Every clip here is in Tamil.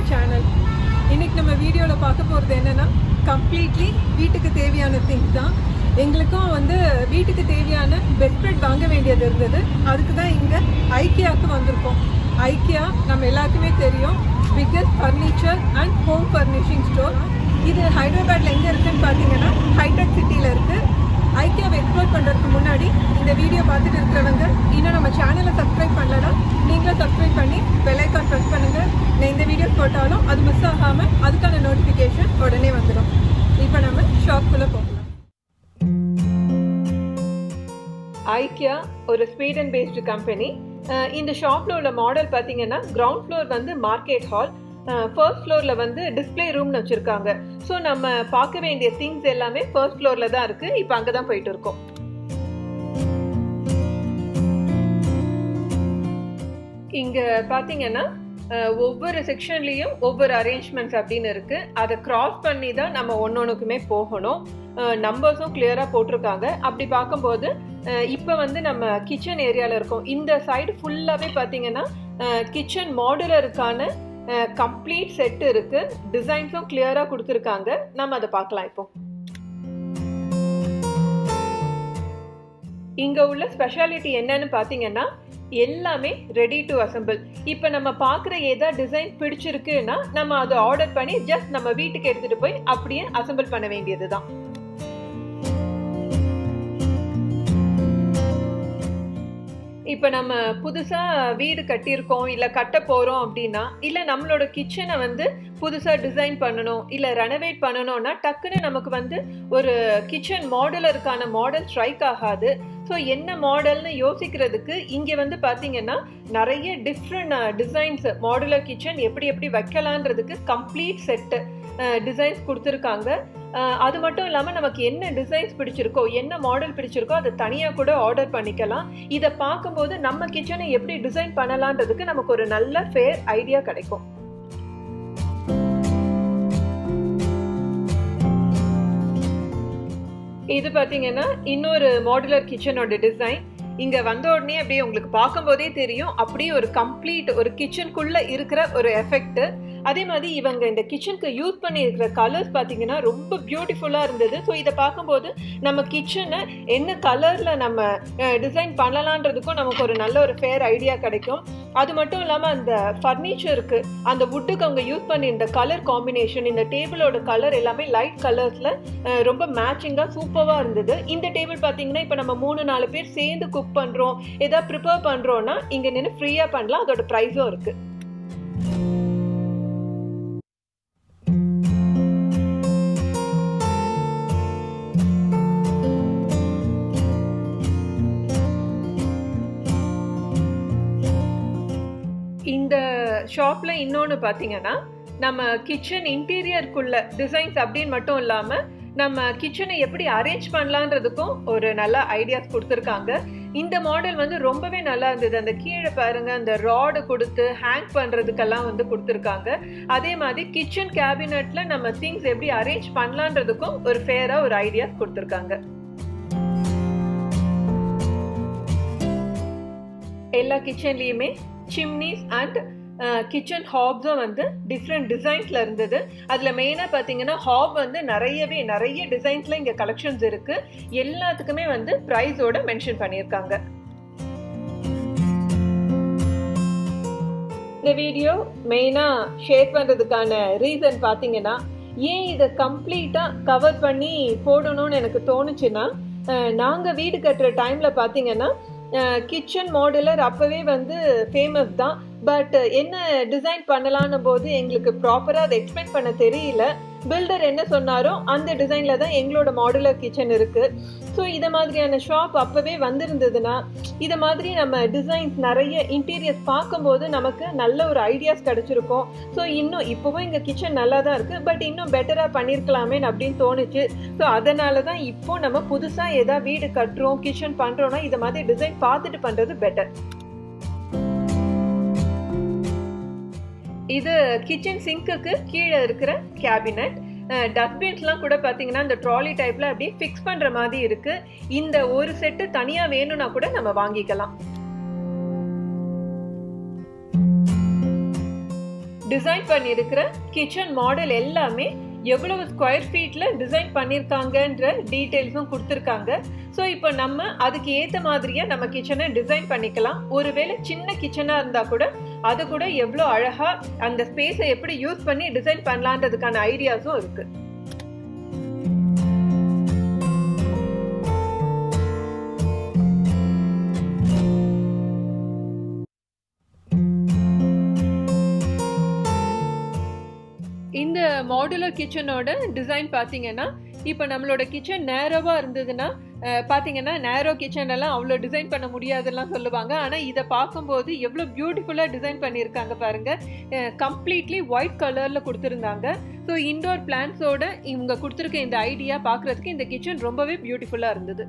channel. இன்னைக்கு நம்ம வீடியோல பார்க்க போறது என்னன்னா கம்ப்ளீட்லி வீட்டுக்கு தேவையான திங்ஸ் தான். எங்களுக்கும் வந்து வீட்டுக்கு தேவையான பெட் ஸ்ப்ரெட் வாங்க வேண்டியது இருந்தது. அதுக்கு தான் இங்க ஐக்கியாக்கு வந்திருக்கோம். ஐக்கியா நம்ம எல்லாருக்குமே தெரியும், biggest furniture and home furnishing store. இது ஹைதராபாத்ல எங்க இருக்குன்னு பார்த்தீங்கன்னா ஹைடெக் சிட்டியில் இருக்கு. ஐக்கியாவை எக்ஸ்ப்ளோர் பண்ணுறதுக்கு முன்னாடி இந்த வீடியோ பார்த்துட்டு இருக்கிறவங்க இன்னும் நம்ம சேனலை சப்ஸ்கிரைப் பண்ணலன்னா நீங்களும் சப்ஸ்கிரைப் பண்ணி பெல் ஐக்கான் ப்ரெஸ் பண்ணுங்கள். நான் இந்த வீடியோஸ் போட்டாலும் அது மிஸ் ஆகாமல் அதுக்கான நோட்டிஃபிகேஷன் உடனே வந்துடும். இப்போ நம்ம ஷாப்குள்ளே போகலாம். ஐக்கியா ஒரு ஸ்வீடன் பேஸ்டு கம்பெனி. இந்த ஷாப்பில் உள்ள மாடல் பார்த்தீங்கன்னா கிரவுண்ட் ஃப்ளோர் வந்து மார்க்கெட் ஹால், ஃபர்ஸ்ட் ஃப்ளோரில் வந்து டிஸ்பிளே ரூம்னு வச்சுருக்காங்க. ஸோ நம்ம பார்க்க வேண்டிய திங்ஸ் எல்லாமே ஃபர்ஸ்ட் ஃப்ளோரில் தான் இருக்குது. இப்போ அங்கே தான் போயிட்டு இருக்கோம். இங்கே பார்த்தீங்கன்னா ஒவ்வொரு செக்ஷன்லேயும் ஒவ்வொரு அரேஞ்ச்மெண்ட்ஸ் அப்படின்னு இருக்குது. அதை கிராஸ் பண்ணி தான் நம்ம ஒன்னொன்றுக்குமே போகணும். நம்பர்ஸும் கிளியராக போட்டிருக்காங்க. அப்படி பார்க்கும்போது இப்போ வந்து நம்ம கிச்சன் ஏரியாவில் இருக்கோம். இந்த சைடு ஃபுல்லாகவே பார்த்தீங்கன்னா கிச்சன் மாடுலருக்கான கம்ப்ளீட் செட் இருக்கு. டிசைன்ஸும் கிளியரா கொடுத்துருக்காங்க. நம்ம அதை பார்க்கலாம். இப்போ இங்க உள்ள ஸ்பெஷாலிட்டி என்னன்னு பாத்தீங்கன்னா எல்லாமே ரெடி டு அசம்பிள். இப்போ நம்ம பார்க்குற ஏதாவது டிசைன் பிடிச்சிருக்குன்னா நம்ம அதை ஆர்டர் பண்ணி ஜஸ்ட் நம்ம வீட்டுக்கு எடுத்துட்டு போய் அப்படியே அசம்பிள் பண்ண வேண்டியது தான். இப்போ நம்ம புதுசாக வீடு கட்டியிருக்கோம், இல்லை கட்ட போகிறோம் அப்படின்னா, இல்லை நம்மளோட கிச்சனை வந்து புதுசாக டிசைன் பண்ணணும், இல்லை ரெனோவேட் பண்ணணும்னா டக்குன்னு நமக்கு வந்து ஒரு கிச்சன் மாடுலருக்கான மாடல் ஸ்ட்ரைக் ஆகாது. ஸோ என்ன மாடல்னு யோசிக்கிறதுக்கு இங்கே வந்து பார்த்தீங்கன்னா நிறைய டிஃப்ரெண்ட் டிசைன்ஸ், மாடுலர் கிச்சன் எப்படி வைக்கலான்றதுக்கு கம்ப்ளீட் செட்டு டிசைன்ஸ் கொடுத்துருக்காங்க. அது மட்டும் இல்லாமல் நமக்கு என்ன டிசைன்ஸ் பிடிச்சிருக்கோ, என்ன மாடல் பிடிச்சிருக்கோ அதை தனியாக கூட ஆர்டர் பண்ணிக்கலாம். இதை பார்க்கும்போது நம்ம கிச்சனை எப்படி டிசைன் பண்ணலான்றதுக்கு நமக்கு ஒரு நல்ல ஃபேர் ஐடியா கிடைக்கும். இது பார்த்தீங்கன்னா இன்னொரு மாடுலர் கிச்சனோட டிசைன். இங்கே வந்த உடனே அப்படியே உங்களுக்கு பார்க்கும்போதே தெரியும், அப்படியே ஒரு கம்ப்ளீட் ஒரு கிச்சனுக்குள்ளே இருக்கிற ஒரு எஃபெக்ட். அதே மாதிரி இவங்க இந்த கிச்சனுக்கு யூஸ் பண்ணி இருக்கிற கலர்ஸ் பார்த்தீங்கன்னா ரொம்ப பியூட்டிஃபுல்லாக இருந்தது. ஸோ இதை பார்க்கும்போது நம்ம கிச்சனை என்ன கலரில் நம்ம டிசைன் பண்ணலான்றதுக்கும் நமக்கு ஒரு நல்ல ஒரு ஃபேர் ஐடியா கிடைக்கும். அது மட்டும் இல்லாமல் அந்த ஃபர்னிச்சருக்கு, அந்த வுட்டுக்கு அவங்க யூஸ் பண்ணி இந்த கலர் காம்பினேஷன், இந்த டேபிளோட கலர் எல்லாமே லைட் கலர்ஸில் ரொம்ப மேட்சிங்காக சூப்பராக இருந்தது. இந்த டேபிள் பார்த்தீங்கன்னா இப்போ நம்ம 3-4 பேர் சேர்ந்து குக் பண்ணுறோம், ஏதாவது ப்ரிப்பேர் பண்ணுறோன்னா இங்கே நின்று ஃப்ரீயாக பண்ணலாம். அதோட ப்ரைஸும் இருக்குது. இந்த ஷாப்பில் இன்னொன்று பார்த்தீங்கன்னா நம்ம கிச்சன் இன்டீரியருக்குள்ள டிசைன்ஸ் அப்படின்னு மட்டும் இல்லாமல் நம்ம கிச்சனை எப்படி அரேஞ்ச் பண்ணலான்றதுக்கும் ஒரு நல்ல ஐடியாஸ் கொடுத்துருக்காங்க. இந்த மாடல் வந்து ரொம்பவே நல்லா இருந்தது. அந்த கீழே பாருங்க, அந்த ராடு கொடுத்து ஹேங் பண்ணுறதுக்கெல்லாம் வந்து கொடுத்துருக்காங்க. அதே மாதிரி கிச்சன் கேபினெட்ல நம்ம திங்ஸ் எப்படி அரேஞ்ச் பண்ணலான்றதுக்கும் ஒரு ஃபேராக ஒரு ஐடியாஸ் கொடுத்துருக்காங்க. எல்லா கிச்சன்லேயுமே சிம்னிஸ் அண்ட் கிச்சன் ஹாப்ஸும் வந்து டிஃப்ரெண்ட் டிசைன்ஸில் இருந்தது. அதில் மெயினாக பார்த்தீங்கன்னா ஹாப் வந்து நிறைய டிசைன்ஸில் இங்கே கலெக்ஷன்ஸ் இருக்குது. எல்லாத்துக்குமே வந்து ப்ரைஸோட மென்ஷன் பண்ணியிருக்காங்க. இந்த வீடியோ மெயினாக ஷேர் பண்ணுறதுக்கான ரீசன் பார்த்தீங்கன்னா, ஏன் இதை கம்ப்ளீட்டாக கவர் பண்ணி போடணும்னு எனக்கு தோணுச்சுன்னா, நாங்கள் வீடு கட்டுற டைமில் பார்த்தீங்கன்னா கிச்சன் மாடுலர் அப்போவே வந்து ஃபேமஸ் தான். பட் என்ன டிசைன் பண்ணலான்னு போது எங்களுக்கு ப்ராப்பராக அதை எக்ஸ்பிளைன் பண்ண தெரியல. பில்டர் என்ன சொன்னாரோ அந்த டிசைனில் தான் எங்களோட மாடுலர் கிச்சன் இருக்குது. ஸோ இதை மாதிரியான ஷாப் அப்போவே வந்திருந்ததுன்னா இதை மாதிரி நம்ம டிசைன்ஸ் நிறைய இன்டீரியர்ஸ் பார்க்கும்போது நமக்கு நல்ல ஒரு ஐடியாஸ் கிடச்சிருக்கும். ஸோ இன்னும் இப்போவும் எங்கள் கிச்சன் நல்லா தான் இருக்குது, பட் இன்னும் பெட்டராக பண்ணியிருக்கலாமே அப்படின்னு தோணுச்சு. ஸோ அதனால தான் இப்போ நம்ம புதுசாக ஏதாவது வீடு கட்டுறோம், கிச்சன் பண்ணுறோன்னா இதை மாதிரி டிசைன் பார்த்துட்டு பண்ணுறது பெட்டர். இது கிச்சன் சிங்க்குக்கு கீழே இருக்கிற கேபினட். டஸ்ட்பின்ஸ்லாம் கூட பார்த்தீங்கன்னா இந்த ட்ராலி டைப்பில் அப்படியே ஃபிக்ஸ் பண்ணுற மாதிரி இருக்குது. இந்த ஒரு செட்டு தனியாக வேணும்னா கூட நம்ம வாங்கிக்கலாம். டிசைன் பண்ணியிருக்கிற கிச்சன் மாடல் எல்லாமே எவ்வளவு ஸ்கொயர் ஃபீட்ல டிசைன் பண்ணியிருக்காங்கன்ற டீட்டெயில்ஸும் கொடுத்துருக்காங்க. ஸோ இப்போ நம்ம அதுக்கு ஏற்ற மாதிரியே நம்ம கிச்சனை டிசைன் பண்ணிக்கலாம். ஒருவேளை சின்ன கிச்சனாக இருந்தால் கூட அது கூட எவ்வளோ அழகாக அந்த ஸ்பேஸை எப்படி யூஸ் பண்ணி டிசைன் பண்ணலான்றதுக்கான ஐடியாஸும் இருக்கு. இந்த மாடுலர் கிச்சனோட டிசைன் பார்த்தீங்கன்னா, இப்போ நம்மளோட கிச்சன் நேரோவாக இருந்ததுன்னா பார்த்தீங்கன்னா நேரோ கிச்சன் எல்லாம் அவ்வளோ டிசைன் பண்ண முடியாதுலாம் சொல்லுவாங்க. ஆனால் இதை பார்க்கும்போது எவ்வளோ பியூட்டிஃபுல்லாக டிசைன் பண்ணியிருக்காங்க பாருங்க. கம்ப்ளீட்லி ஒயிட் கலரில் கொடுத்துருந்தாங்க. ஸோ இன்டோர் பிளான்ஸோட இவங்க கொடுத்துருக்க இந்த ஐடியா பார்க்குறதுக்கு இந்த கிச்சன் ரொம்பவே பியூட்டிஃபுல்லாக இருந்தது.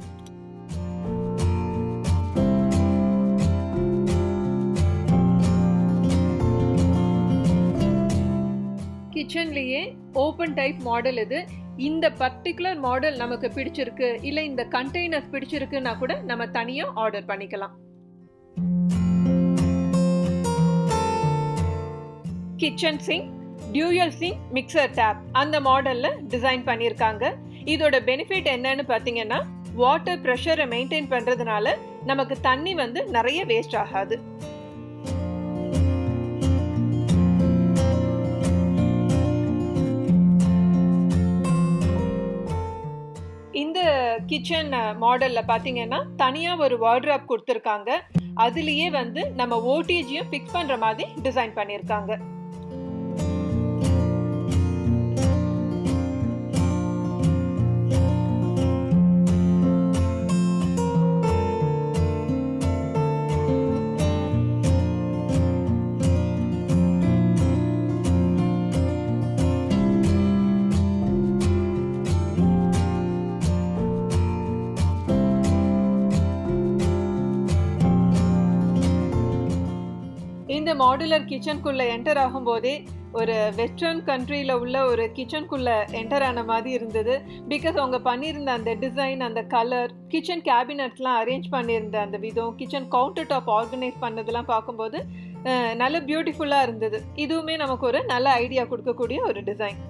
கிச்சன்லேயே ஓப்பன் டைப் மாடல் இது. இந்த பர்டிகுலர் மாடல் நமக்கு பிடிச்சிருக்கு, இல்லை இந்த கண்டெய்னர்ஸ் பிடிச்சிருக்குன்னா கூட நம்ம தனியாக ஆர்டர் பண்ணிக்கலாம். Kitchen sink, dual sink, mixer tap அந்த மாடலில் டிசைன் பண்ணியிருக்காங்க. இதோட பெனிஃபிட் என்னன்னு பார்த்தீங்கன்னா, வாட்டர் ப்ரெஷரை மெயின்டைன் பண்ணுறதுனால நமக்கு தண்ணி நிறைய வேஸ்ட் ஆகாது. இந்த கிச்சன் மாடல்ல பாத்தீங்கன்னா தனியா ஒரு வார்ட்ரோப் கொடுத்திருக்காங்க. அதுலயே நம்ம ஓடிஜியும் ஃபிக்ஸ் பண்ற மாதிரி டிசைன் பண்ணிருக்காங்க. இந்த மாடுலர் கிச்சனுக்குள்ள என்டர் ஆகும்போதே ஒரு வெஸ்டர்ன் கண்ட்ரியில் உள்ள ஒரு கிச்சனுக்குள்ள என்டர் ஆன மாதிரி இருந்தது. பிகாஸ் அவங்க பண்ணியிருந்த அந்த டிசைன், அந்த கலர், கிச்சன் கேபினட்ஸ்லாம் அரேஞ்ச் பண்ணியிருந்த அந்த விதம், கிச்சன் கவுண்டர் டாப் ஆர்கனைஸ் பண்ணதெல்லாம் பார்க்கும்போது நல்ல பியூட்டிஃபுல்லாக இருந்தது. இதுவுமே நமக்கு ஒரு நல்ல ஐடியா கொடுக்கக்கூடிய ஒரு டிசைன்.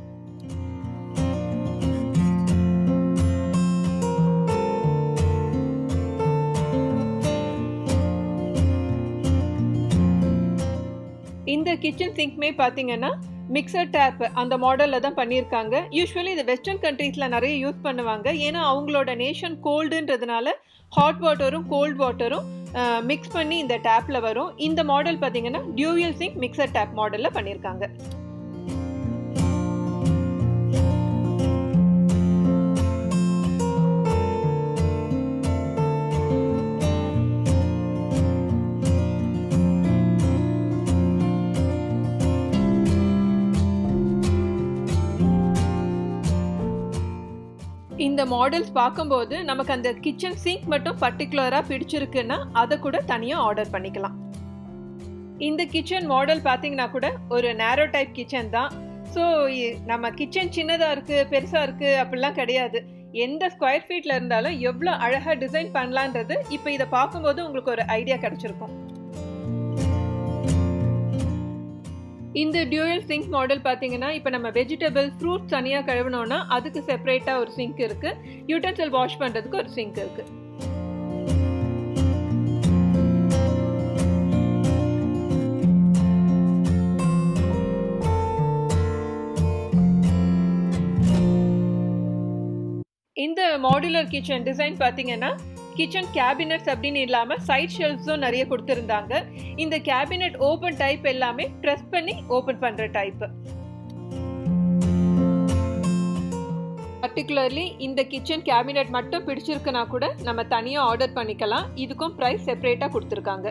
இந்த கிச்சன் சிங்க்மே பார்த்தீங்கன்னா மிக்சர் டேப் அந்த மாடலில் தான் பண்ணியிருக்காங்க. யூஸ்வலி இந்த வெஸ்டர்ன் கண்ட்ரீஸில் நிறைய யூஸ் பண்ணுவாங்க. ஏன்னா அவங்களோட நேஷன் கோல்டுன்றதுனால ஹாட் வாட்டரும் கோல்ட் வாட்டரும் மிக்ஸ் பண்ணி இந்த டேப்பில் வரும். இந்த மாடல் பார்த்தீங்கன்னா டியூயல் சிங்க் மிக்சர் டேப் மாடலில் பண்ணியிருக்காங்க. இந்த மாடல்ஸ் பார்க்கும்போது நமக்கு அந்த கிச்சன் சிங்க் மட்டும் பர்டிகுலராக பிடிச்சிருக்குன்னா அதை கூட தனியாக ஆர்டர் பண்ணிக்கலாம். இந்த கிச்சன் மாடல் பார்த்தீங்கன்னா கூட ஒரு நேரோ டைப் கிச்சன் தான். ஸோ நம்ம கிச்சன் சின்னதாக இருக்குது, பெருசாக இருக்குது அப்படிலாம் கிடையாது. எந்த ஸ்கொயர் ஃபீட்டில் இருந்தாலும் எவ்வளோ அழகாக டிசைன் பண்ணலான்றது இப்போ இதை பார்க்கும்போது உங்களுக்கு ஒரு ஐடியா கிடைச்சிருக்கும். இந்த டியூயல் சிங்க் மாடல் பார்த்தீங்கன்னா இப்போ நம்ம வெஜிடபிள், ஃப்ரூட்ஸ் தனியாக கழுவணும்னா அதுக்கு செப்பரேட்டாக ஒரு சிங்க் இருக்குது. யூட்டன்சில் வாஷ் பண்ணுறதுக்கு ஒரு சிங்க் இருக்குது. இந்த மாடுலர் கிச்சன் டிசைன் பார்த்தீங்கன்னா கிச்சன் கேபினட்ஸ் அப்படின்னு இல்லாமல் சைட் ஷெல்ஃப்ஸும் நிறைய கொடுத்துருந்தாங்க. இந்த கேபினட் ஓப்பன் டைப் எல்லாமே ப்ரெஸ் பண்ணி ஓப்பன் பண்ணுற டைப்பு. பர்டிகுலர்லி இந்த கிச்சன் கேபினட் மட்டும் பிடிச்சிருக்குன்னா கூட நம்ம தனியாக ஆர்டர் பண்ணிக்கலாம். இதுக்கும் ப்ரைஸ் செப்பரேட்டாக கொடுத்துருக்காங்க.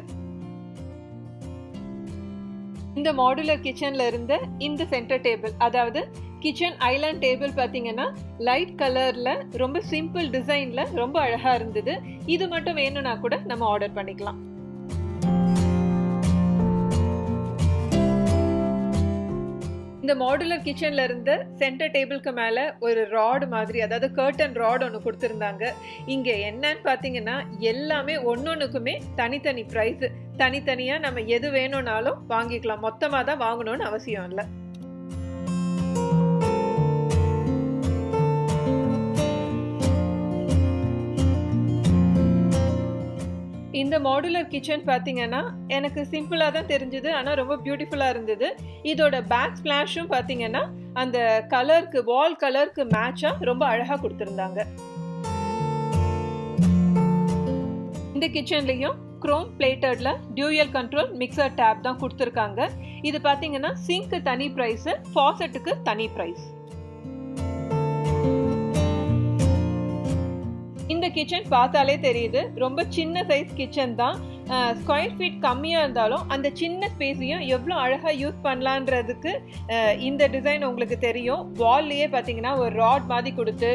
இந்த மாடுலர் கிச்சன்ல இருந்த இந்த சென்டர் டேபிள், அதாவது கிச்சன் ஐலாண்ட் டேபிள் பார்த்தீங்கன்னா லைட் கலர்ல ரொம்ப சிம்பிள் டிசைன்ல ரொம்ப அழகா இருந்தது. இது மட்டும் வேணும்னா கூட நம்ம ஆர்டர் பண்ணிக்கலாம். இந்த மாடுலர் கிச்சன்ல இருந்த சென்டர் டேபிளுக்கு மேல ஒரு ராட் மாதிரி, அதாவது கர்டன் ராட் ஒன்று கொடுத்துருந்தாங்க. இங்க என்னன்னு பாத்தீங்கன்னா எல்லாமே ஒன்னொன்னுக்குமே தனித்தனி பிரைஸ். தனித்தனியா நம்ம எது வேணும்னாலும் வாங்கிக்கலாம், மொத்தமா தான் வாங்கணும்னு அவசியம் இல்லை. இந்த மாடுலர் கிச்சன் பார்த்தீங்கன்னா எனக்கு சிம்பிளாக தான் தெரிஞ்சுது, ஆனால் ரொம்ப பியூட்டிஃபுல்லாக இருந்தது. இதோட பேக் ஸ்பிளாஷும் பார்த்தீங்கன்னா அந்த கலருக்கு, வால் கலருக்கு மேட்சாக ரொம்ப அழகாக கொடுத்துருந்தாங்க. இந்த கிச்சன்லேயும் குரோம் பிளேட்டட்ல டியூயல் கண்ட்ரோல் மிக்சர் டேப் தான் கொடுத்துருக்காங்க. இது பார்த்தீங்கன்னா சிங்க்கு தனி ப்ரைஸு, ஃபாசெட்டுக்கு தனி ப்ரைஸ். இந்த கிச்சன் பார்த்தாலே தெரியுது ரொம்ப சின்ன சைஸ் கிச்சன் தான். ஸ்கொயர் ஃபீட் கம்மியாக இருந்தாலும் அந்த சின்ன ஸ்பேஸையும் எவ்வளோ அழகாக யூஸ் பண்ணலான்றதுக்கு இந்த டிசைன் உங்களுக்கு தெரியும். வால்லையே பார்த்தீங்கன்னா ஒரு ராட் மாதிரி கொடுத்து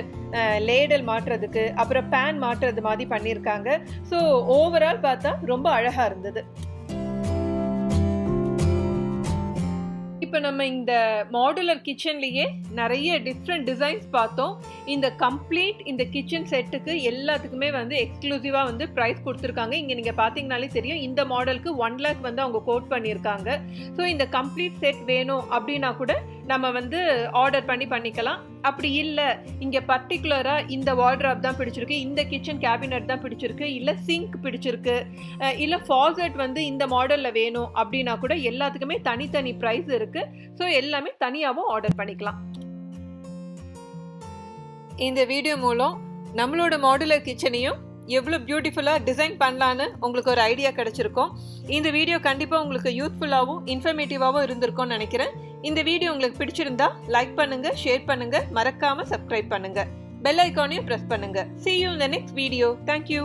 லேடல் மாட்டுறதுக்கு, அப்புறம் பேன் மாட்டுறது மாதிரி பண்ணியிருக்காங்க. ஸோ ஓவரால் பார்த்தா ரொம்ப அழகாக இருந்தது. இப்போ நம்ம இந்த மாடுலர் கிச்சன்லேயே நிறைய டிஃப்ரெண்ட் டிசைன்ஸ் பார்த்தோம். இந்த கம்ப்ளீட் இந்த கிச்சன் செட்டுக்கு எல்லாத்துக்குமே வந்து எக்ஸ்க்ளூசிவாக வந்து ப்ரைஸ் கொடுத்துருக்காங்க. இங்கே நீங்கள் பார்த்தீங்கனாலே தெரியும், இந்த மாடலுக்கு 1 lakh வந்து அவங்க கோட் பண்ணியிருக்காங்க. ஸோ இந்த கம்ப்ளீட் செட் வேணும் அப்படின்னா கூட நம்ம வந்து ஆர்டர் பண்ணிக்கலாம். அப்படி இல்லை, இங்கே பர்டிகுலராக இந்த வார்ட்ராப் தான் பிடிச்சிருக்கு, இந்த கிச்சன் கேபினட் தான் பிடிச்சிருக்கு, இல்லை சிங்க் பிடிச்சிருக்கு, இல்லை ஃபாசெட் வந்து இந்த மாடலில் வேணும் அப்படின்னா கூட எல்லாத்துக்குமே தனித்தனி ப்ரைஸ் இருக்குது. ஸோ எல்லாமே தனியாகவும் ஆர்டர் பண்ணிக்கலாம். இந்த வீடியோ மூலம் நம்மளோட மாடுலர் கிச்சனையும் எவ்வளோ பியூட்டிஃபுல்லாக டிசைன் பண்ணலான்னு உங்களுக்கு ஒரு ஐடியா கிடைச்சிருக்கும். இந்த வீடியோ கண்டிப்பாக உங்களுக்கு யூஸ்ஃபுல்லாகவும் இன்ஃபர்மேட்டிவாகவும் இருந்திருக்கும்னு நினைக்கிறேன். இந்த வீடியோ உங்களுக்கு பிடிச்சிருந்தா லைக் பண்ணுங்க, ஷேர் பண்ணுங்க, மறக்காம சப்ஸ்கிரைப் பண்ணுங்க, பெல் ஐக்கானையும் பிரஸ் பண்ணுங்க. See you in the next video. Thank you.